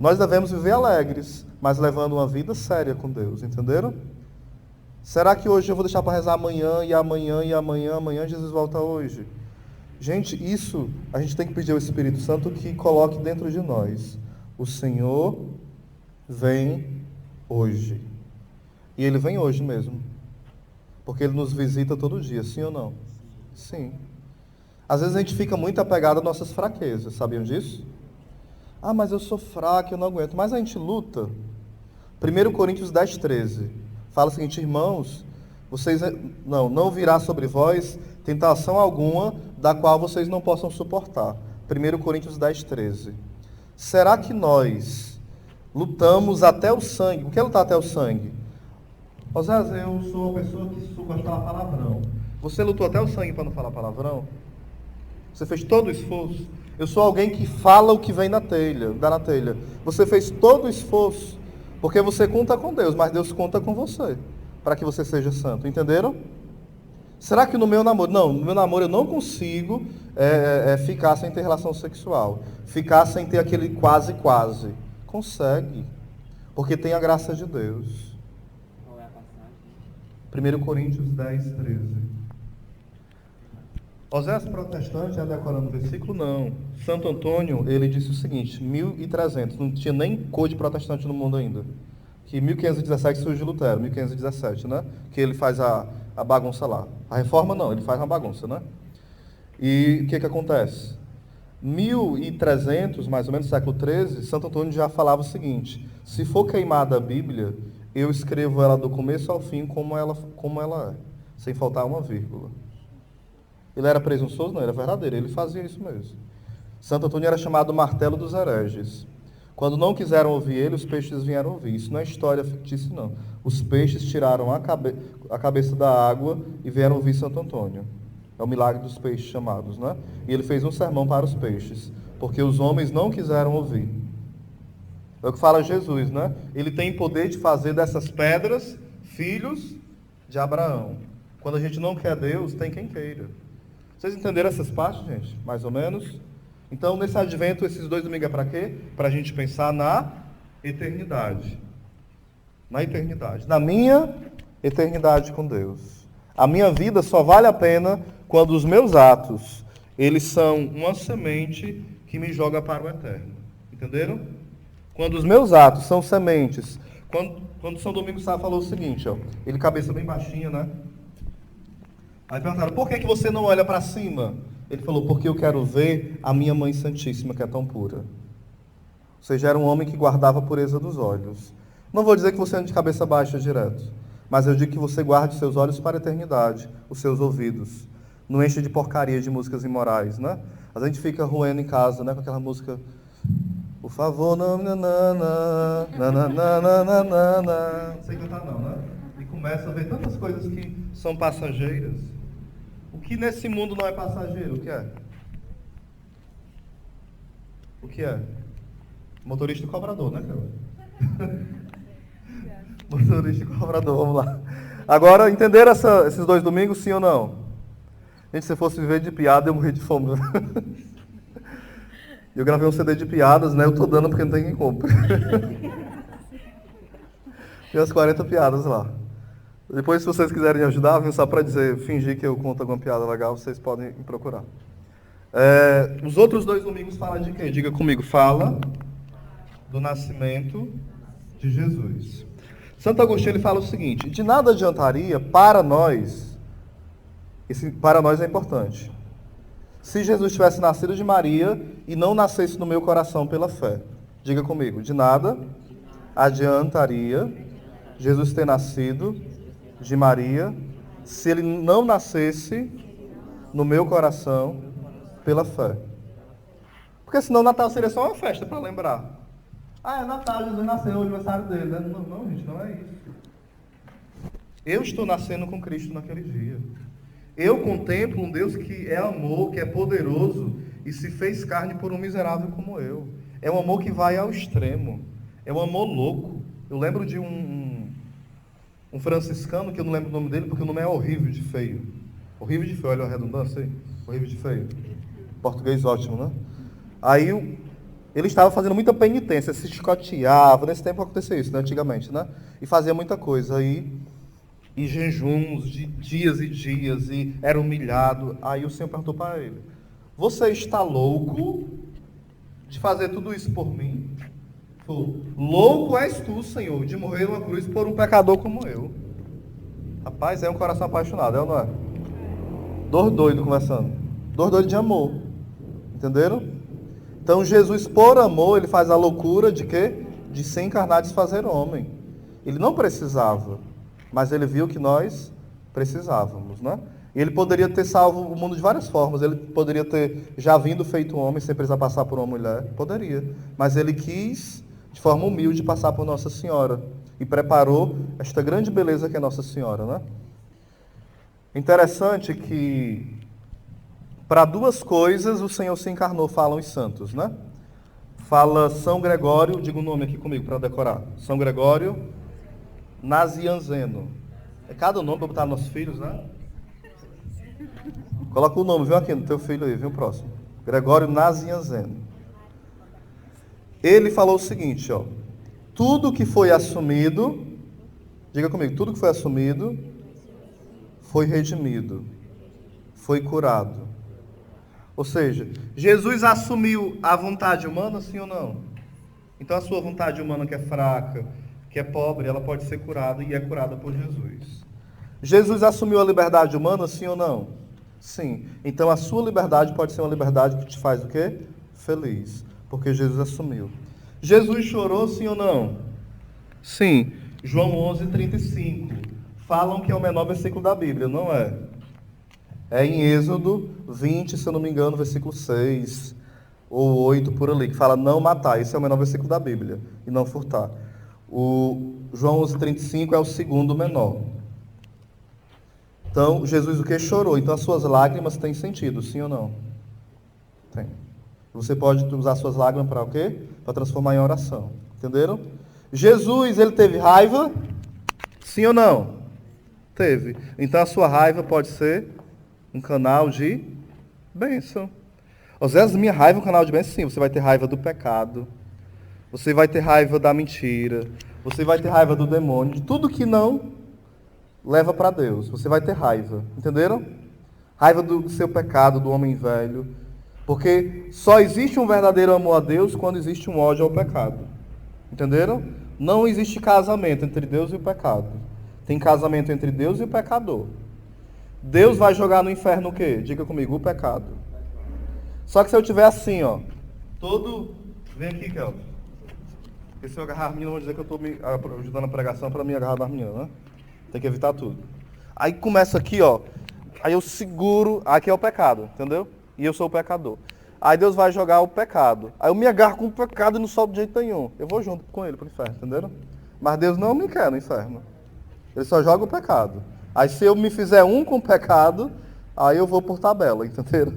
nós devemos viver alegres, mas levando uma vida séria com Deus, entenderam? Será que hoje eu vou deixar para rezar amanhã, e amanhã, e amanhã, amanhã Jesus volta hoje? Gente, isso a gente tem que pedir ao Espírito Santo que coloque dentro de nós. O Senhor vem hoje. E Ele vem hoje mesmo. Porque Ele nos visita todo dia, sim ou não? Sim. Às vezes a gente fica muito apegado às nossas fraquezas, sabiam disso? Ah, mas eu sou fraco, eu não aguento. Mas a gente luta. 1 Coríntios 10, 13. Fala o seguinte, irmãos, não virá sobre vós tentação alguma da qual vocês não possam suportar. 1 Coríntios 10, 13. Será que nós lutamos até o sangue? O que é lutar até o sangue? Osés, eu sou uma pessoa que gosta de falar palavrão. Você lutou até o sangue para não falar palavrão? Você fez todo o esforço? Eu sou alguém que fala o que vem na telha, dá na telha. Você fez todo o esforço, porque você conta com Deus, mas Deus conta com você, para que você seja santo. Entenderam? Será que no meu namoro? Não, no meu namoro eu não consigo ficar sem ter relação sexual. Ficar sem ter aquele quase. Consegue. Porque tem a graça de Deus. 1 Coríntios 10, 13. Osés protestante, já decorando o versículo? Não. Santo Antônio, ele disse o seguinte, 1300, não tinha nem cor de protestante no mundo ainda. Que 1517 surge Lutero, 1517, né? Que ele faz a bagunça lá. A reforma não, ele faz uma bagunça, né? E o que acontece? 1300, mais ou menos, século XIII, Santo Antônio já falava o seguinte, se for queimada a Bíblia, eu escrevo ela do começo ao fim como ela é, sem faltar uma vírgula. Ele era presunçoso? Não, era verdadeiro, ele fazia isso mesmo. Santo Antônio era chamado martelo dos hereges. Quando não quiseram ouvir ele, os peixes vieram ouvir. Isso não é história fictícia, não. Os peixes tiraram a cabeça da água e vieram ouvir Santo Antônio. É o milagre dos peixes chamados, né? E ele fez um sermão para os peixes, porque os homens não quiseram ouvir. É o que fala Jesus, né? Ele tem poder de fazer dessas pedras filhos de Abraão. Quando a gente não quer Deus, tem quem queira. Vocês entenderam essas partes, gente? Mais ou menos? Então, nesse advento, esses 2 domingos é para quê? Para a gente pensar na eternidade. Na eternidade. Na minha eternidade com Deus. A minha vida só vale a pena quando os meus atos, eles são uma semente que me joga para o eterno. Entenderam? Quando os meus atos são sementes. Quando São Domingos Sá falou o seguinte, ó, ele cabeça bem baixinha, né? Aí perguntaram, por que você não olha para cima? Ele falou, porque eu quero ver a minha Mãe Santíssima, que é tão pura. Ou seja, era um homem que guardava a pureza dos olhos. Não vou dizer que você ande de cabeça baixa direto, mas eu digo que você guarde seus olhos para a eternidade, os seus ouvidos. Não enche de porcaria de músicas imorais, né? A gente fica roendo em casa, né, com aquela música... Por favor, não sei cantar não, né? E começa a ver tantas coisas que são passageiras. O que nesse mundo não é passageiro? O que é? O que é? Motorista e cobrador, né, cara? Motorista e cobrador, vamos lá. Agora, entenderam esses 2 domingos, sim ou não? Gente, se fosse viver de piada, eu morri de fome. Eu gravei um CD de piadas, né? Eu tô dando porque não tem quem compre. Tem as 40 piadas lá. Depois, se vocês quiserem ajudar, viu, só para dizer, fingir que eu conto alguma piada legal, vocês podem me procurar. Os outros 2 domingos falam de quê? Diga comigo, fala do nascimento de Jesus. Santo Agostinho ele fala o seguinte, de nada adiantaria para nós é importante, Se Jesus tivesse nascido de Maria e não nascesse no meu coração pela fé, diga comigo, de nada adiantaria Jesus ter nascido de Maria se ele não nascesse no meu coração pela fé. Porque senão o Natal seria só uma festa para lembrar. Ah, é Natal, Jesus nasceu, é o aniversário dele. Não, gente, não é isso. Eu estou nascendo com Cristo naquele dia. Eu contemplo um Deus que é amor, que é poderoso e se fez carne por um miserável como eu. É um amor que vai ao extremo. É um amor louco. Eu lembro de um franciscano, que eu não lembro o nome dele, porque o nome é horrível de feio. Horrível de feio, olha a redundância aí. Horrível de feio. Português ótimo, né? Aí ele estava fazendo muita penitência, se chicoteava. Nesse tempo acontecia isso, né? Antigamente, né? E fazia muita coisa. Aí, e jejuns de dias e dias, e era humilhado. Aí o Senhor perguntou para ele: você está louco de fazer tudo isso por mim? Falou: louco és tu, Senhor, de morrer numa cruz por um pecador como eu. Rapaz, é um coração apaixonado, é ou não é? Dois doidos conversando. Dois doidos de amor. Entenderam? Então Jesus, por amor, ele faz a loucura de quê? De se encarnar, de se fazer homem. Ele não precisava, mas ele viu que nós precisávamos, né? E ele poderia ter salvo o mundo de várias formas. Ele poderia ter já vindo feito homem, sem precisar passar por uma mulher. Poderia. Mas ele quis, de forma humilde, passar por Nossa Senhora. E preparou esta grande beleza que é Nossa Senhora, né? Interessante que para duas coisas o Senhor se encarnou, falam os santos, né? Fala São Gregório, diga o nome aqui comigo para decorar. São Gregório Nazianzeno. É cada nome para botar nos nossos filhos, né? Coloca o nome, viu, aqui no teu filho aí, viu, o próximo. Gregório Nazianzeno. Ele falou o seguinte, ó. Tudo que foi assumido, diga comigo, tudo que foi assumido, foi redimido, foi curado. Ou seja, Jesus assumiu a vontade humana, sim ou não? Então a sua vontade humana que é fraca, que é pobre, ela pode ser curada e é curada por Jesus. Jesus assumiu a liberdade humana, sim ou não? Sim. Então a sua liberdade pode ser uma liberdade que te faz o quê? Feliz. Porque Jesus assumiu. Jesus chorou, sim ou não? Sim. João 11:35. Falam que é o menor versículo da Bíblia, não é? É em Êxodo 20, se eu não me engano, versículo 6 ou 8, por ali, que fala não matar. Esse é o menor versículo da Bíblia, e não furtar. O João 11:35 é o segundo menor. Então, Jesus o que? Chorou. Então, as suas lágrimas têm sentido, sim ou não? Tem. Você pode usar suas lágrimas para o quê? Para transformar em oração. Entenderam? Jesus, ele teve raiva? Sim ou não? Teve. Então, a sua raiva pode ser um canal de bênção. Às vezes, a minha raiva é um canal de bênção, sim. Você vai ter raiva do pecado. Você vai ter raiva da mentira. Você vai ter raiva do demônio. De tudo que não leva para Deus. Você vai ter raiva. Entenderam? Raiva do seu pecado, do homem velho. Porque só existe um verdadeiro amor a Deus quando existe um ódio ao pecado. Entenderam? Não existe casamento entre Deus e o pecado. Tem casamento entre Deus e o pecador. Deus vai jogar no inferno o quê? Diga comigo, o pecado. Só que se eu tiver assim, ó, todo... Vem aqui, Kelvin. Porque se eu agarrar a menina, vão dizer que eu estou ajudando a pregação para me agarrar das meninas, né? Tem que evitar tudo. Aí começa aqui, ó. Aí eu seguro... Aqui é o pecado, entendeu? E eu sou o pecador. Aí Deus vai jogar o pecado. Aí eu me agarro com o pecado e não solto de jeito nenhum. Eu vou junto com ele pro inferno, entenderam? Mas Deus não me quer no inferno. Ele só joga o pecado. Aí se eu me fizer um com o pecado, aí eu vou por tabela, entenderam?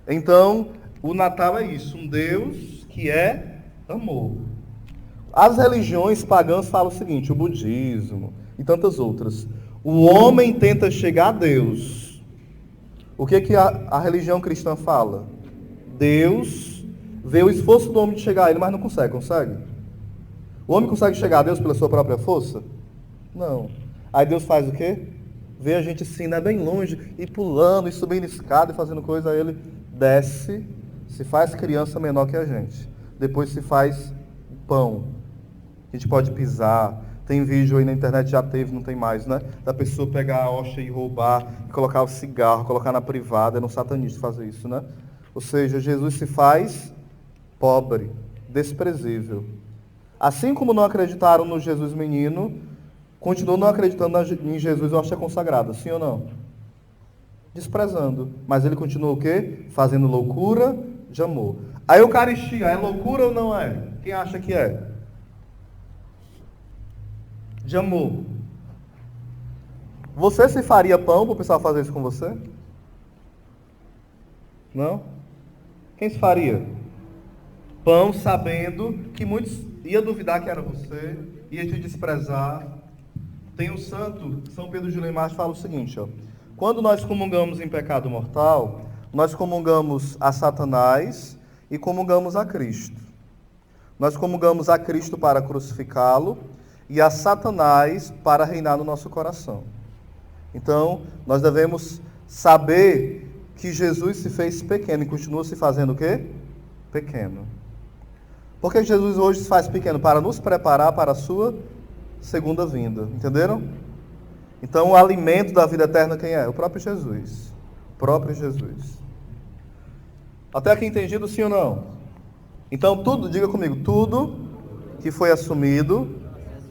Então, o Natal é isso. Um Deus que é amor. As religiões pagãs falam o seguinte, o budismo e tantas outras. O homem tenta chegar a Deus. O que a religião cristã fala? Deus vê o esforço do homem de chegar a ele, mas não consegue, consegue? O homem consegue chegar a Deus pela sua própria força? Não. Aí Deus faz o quê? Vê a gente assim, né, bem longe, e pulando, e subindo escada, e fazendo coisa, aí ele desce, se faz criança menor que a gente. Depois se faz pão. A gente pode pisar, Tem vídeo aí na internet, já teve, não tem mais, né? Da pessoa pegar a hóstia e roubar, colocar o cigarro, colocar na privada. É um satanista fazer isso, né? Ou seja, Jesus se faz pobre, desprezível. Assim como não acreditaram no Jesus menino, continuam não acreditando em Jesus hóstia consagrada, sim ou não? Desprezando. Mas ele continua o quê? Fazendo loucura de amor. A Eucaristia é loucura ou não é? Quem acha que é? De amor. Você se faria pão para o pessoal fazer isso com você? Não? Quem se faria? Pão sabendo que muitos iam duvidar que era você, ia te desprezar. Tem um santo, São Pedro de Lemar, que fala o seguinte, ó. Quando nós comungamos em pecado mortal, nós comungamos a Satanás e comungamos a Cristo. Nós comungamos a Cristo para crucificá-lo e a Satanás para reinar no nosso coração. Então, nós devemos saber que Jesus se fez pequeno e continua se fazendo o quê? Pequeno. Por que Jesus hoje se faz pequeno? Para nos preparar para a sua segunda vinda. Entenderam? Então, o alimento da vida eterna quem é? O próprio Jesus. O próprio Jesus. Até aqui entendido, sim ou não? Então, tudo, diga comigo, tudo que foi assumido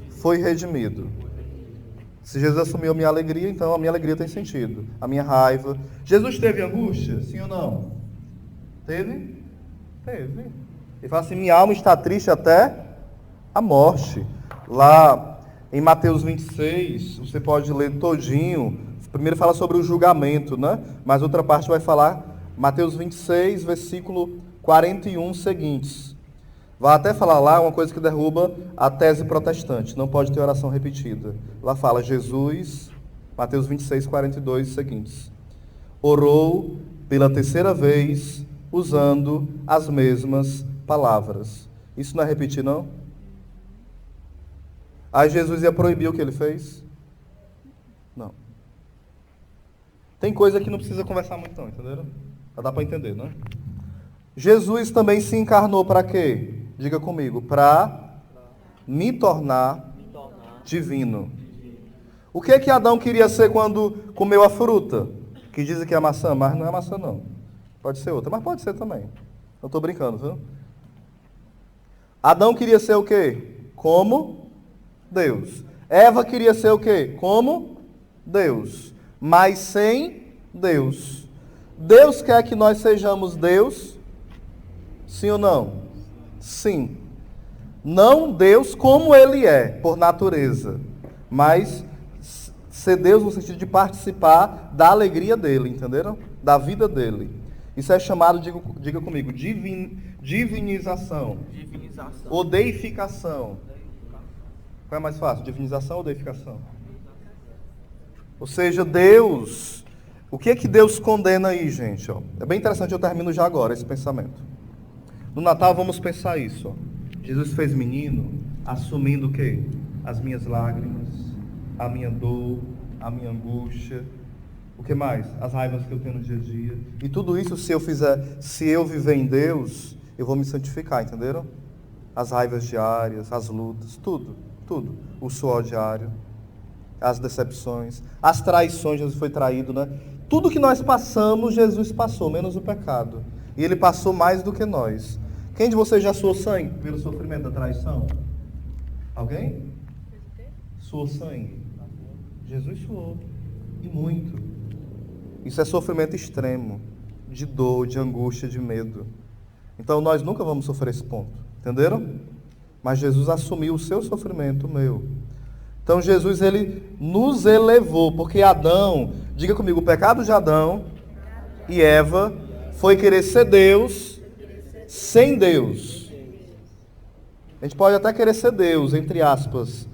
foi redimido. Se Jesus assumiu a minha alegria, então a minha alegria tem sentido. A minha raiva. Jesus teve angústia? Sim ou não? Teve? Teve. Ele fala assim, minha alma está triste até a morte. Lá em Mateus 26, você pode ler todinho. Primeiro fala sobre o julgamento, né? Mas outra parte vai falar, Mateus 26, versículo 41 seguintes. Vai até falar lá uma coisa que derruba a tese protestante. Não pode ter oração repetida. Lá fala Jesus, Mateus 26, 42 seguintes. Orou pela terceira vez, usando as mesmas palavras. Isso não é repetir, não? Aí Jesus ia proibir o que ele fez? Não. Tem coisa que não precisa conversar muito, não, entenderam? Já dá para entender, né? Jesus também se encarnou para quê? Diga comigo, para me tornar divino. O que é que Adão queria ser quando comeu a fruta? Que dizem que é maçã, mas não é maçã não. Pode ser outra, mas pode ser também. Eu estou brincando, viu? Adão queria ser o quê? Como Deus. Eva queria ser o quê? Como Deus. Mas sem Deus. Deus quer que nós sejamos Deus? Sim ou não? Sim. Não Deus como Ele é, por natureza. Mas ser Deus no sentido de participar da alegria dEle, entenderam? Da vida dEle. Isso é chamado, diga comigo, divinização. Ou deificação. Qual é mais fácil? Divinização ou deificação? Ou seja, Deus... O que é que Deus condena aí, gente? Ó? É bem interessante, eu termino já agora esse pensamento. No Natal vamos pensar isso. Ó. Jesus fez menino, assumindo o quê? As minhas lágrimas, a minha dor, a minha angústia. O que mais? As raivas que eu tenho no dia a dia. E tudo isso, se eu viver em Deus, eu vou me santificar, entenderam? As raivas diárias, as lutas, tudo. O suor diário, as decepções, as traições, Jesus foi traído, né? Tudo que nós passamos, Jesus passou, menos o pecado. E Ele passou mais do que nós. Quem de vocês já suou sangue pelo sofrimento da traição? Alguém? Suou sangue? Jesus suou. E muito. Isso é sofrimento extremo. De dor, de angústia, de medo. Então nós nunca vamos sofrer esse ponto. Entenderam? Mas Jesus assumiu o seu sofrimento, o meu. Então Jesus, Ele nos elevou. Porque Adão, diga comigo, o pecado de Adão e Eva foi querer ser Deus sem Deus. A gente pode até querer ser Deus, entre aspas.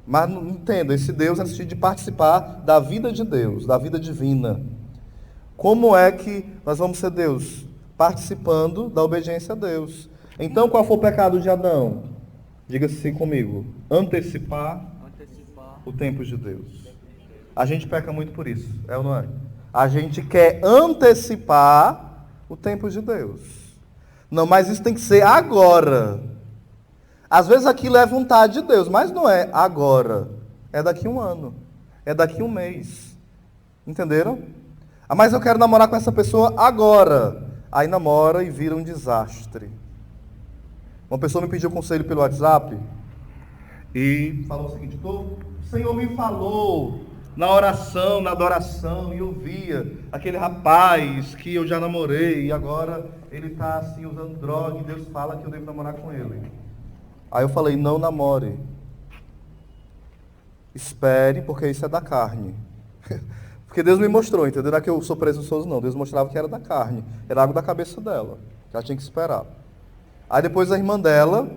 Mas não entenda, esse Deus é no sentido de participar da vida de Deus, da vida divina. Como é que nós vamos ser Deus? Participando da obediência a Deus. Então, qual foi o pecado de Adão? Diga assim comigo. Antecipar o tempo de Deus. A gente peca muito por isso, é ou não é? A gente quer antecipar o tempo de Deus. Não, mas isso tem que ser agora. Às vezes aquilo é vontade de Deus, mas não é agora. É daqui 1 ano. É daqui 1 mês. Entenderam? Ah, mas eu quero namorar com essa pessoa agora. Aí namora e vira um desastre. Uma pessoa me pediu conselho pelo WhatsApp e falou o seguinte: o Senhor me falou na oração, na adoração, e eu via aquele rapaz que eu já namorei e agora ele está assim usando droga e Deus fala que eu devo namorar com ele. Aí eu falei: não namore. Espere, porque isso é da carne. Porque Deus me mostrou, entendeu? Não é que eu sou presunçoso, não. Deus mostrava que era da carne. Era algo da cabeça dela. Que ela tinha que esperar. Aí depois a irmã dela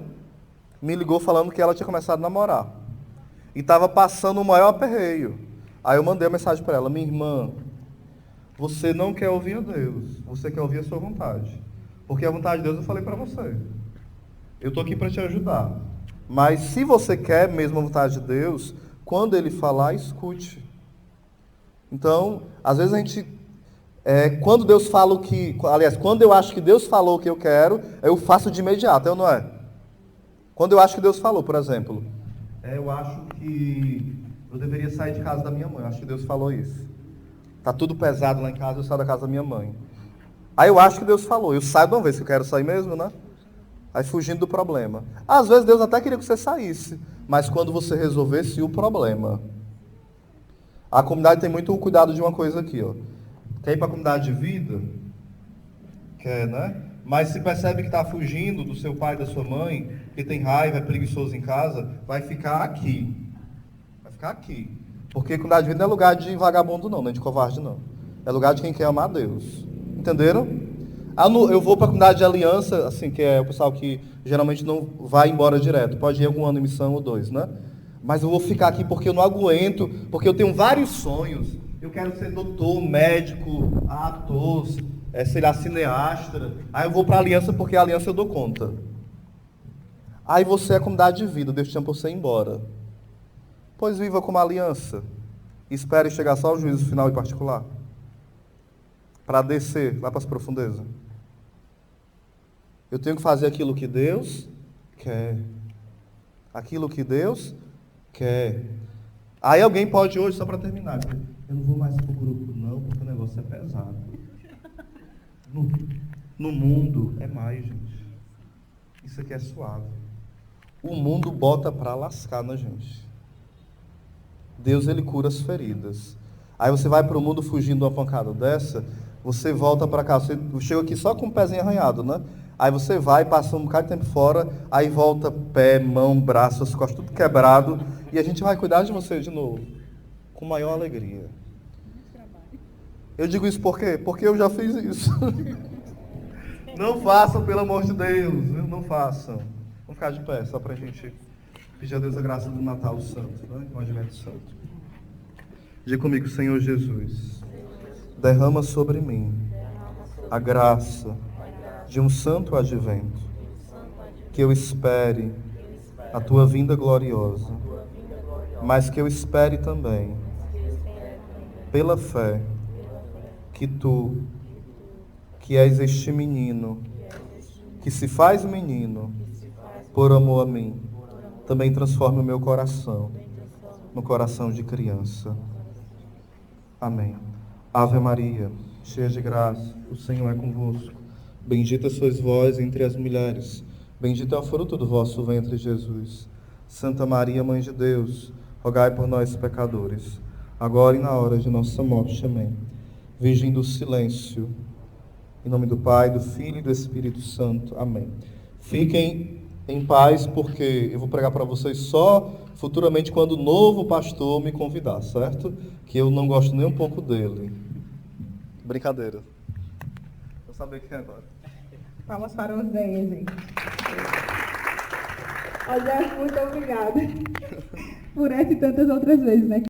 me ligou falando que ela tinha começado a namorar. E estava passando o maior aperreio. Aí eu mandei a mensagem para ela: minha irmã, você não quer ouvir a Deus. Você quer ouvir a sua vontade. Porque a vontade de Deus eu falei para você. Eu estou aqui para te ajudar. Mas se você quer mesmo a vontade de Deus, quando Ele falar, escute. Então, às vezes a gente, quando Deus fala o que, aliás, quando eu acho que Deus falou o que eu quero, eu faço de imediato, eu não é? Quando eu acho que Deus falou, por exemplo, eu acho que eu deveria sair de casa da minha mãe, eu acho que Deus falou isso. Tá tudo pesado lá em casa, eu saio da casa da minha mãe. Aí eu acho que Deus falou, eu saio de uma vez que eu quero sair mesmo, né? Aí fugindo do problema. Às vezes Deus até queria que você saísse, mas quando você resolvesse o problema. A comunidade tem muito cuidado de uma coisa aqui, ó. Quer ir para a comunidade de vida? Quer, né? Mas se percebe que está fugindo do seu pai e da sua mãe, que tem raiva, é preguiçoso em casa, vai ficar aqui. Vai ficar aqui. Porque a comunidade de vida não é lugar de vagabundo não, nem de covarde não. É lugar de quem quer amar a Deus. Entenderam? Eu vou para a comunidade de aliança, assim, que é o pessoal que geralmente não vai embora direto. Pode ir algum ano em missão ou 2, né? Mas eu vou ficar aqui porque eu não aguento, porque eu tenho vários sonhos. Eu quero ser doutor, médico, ator, sei lá, cineasta. Aí eu vou para a aliança porque a aliança eu dou conta. Aí você é a comunidade de vida, Deus te chama para você ir embora. Pois viva como aliança. Espere chegar só ao juízo final e particular. Para descer lá para as profundezas. Eu tenho que fazer aquilo que Deus quer. Aquilo que Deus quer. Aí alguém pode hoje, só para terminar, eu não vou mais para o grupo não, porque o negócio é pesado. No mundo é mais, gente. Isso aqui é suave. O mundo bota para lascar na gente. Deus, Ele cura as feridas. Aí você vai para o mundo fugindo de uma pancada dessa, você volta para cá, você chega aqui só com o pezinho arranhado, né? Aí você vai, passa um bocado de tempo fora, aí volta pé, mão, braço, as costas, tudo quebrado, e a gente vai cuidar de você de novo, com maior alegria. Eu digo isso por quê? Porque eu já fiz isso. Não façam, pelo amor de Deus, não façam. Vamos ficar de pé, só para a gente pedir a Deus a graça do Natal Santo, né? O Advento Santo. Diga comigo: Senhor Jesus, derrama sobre mim a graça de um santo advento, que eu espere a tua vinda gloriosa, mas que eu espere também, pela fé, que tu, que és este menino, que se faz menino, por amor a mim, também transforme o meu coração no coração de criança. Amém. Ave Maria, cheia de graça, o Senhor é convosco. Bendita sois vós entre as mulheres, bendito é o fruto do vosso ventre, Jesus. Santa Maria, Mãe de Deus, rogai por nós, pecadores, agora e na hora de nossa morte. Amém. Virgem do silêncio, em nome do Pai, do Filho e do Espírito Santo. Amém. Fiquem em paz, porque eu vou pregar para vocês só futuramente quando o novo pastor me convidar, certo? Que eu não gosto nem um pouco dele. Brincadeira. Vou saber quem é agora. Palmas para os 10, gente. Olha, muito obrigada por essa e tantas outras vezes, né?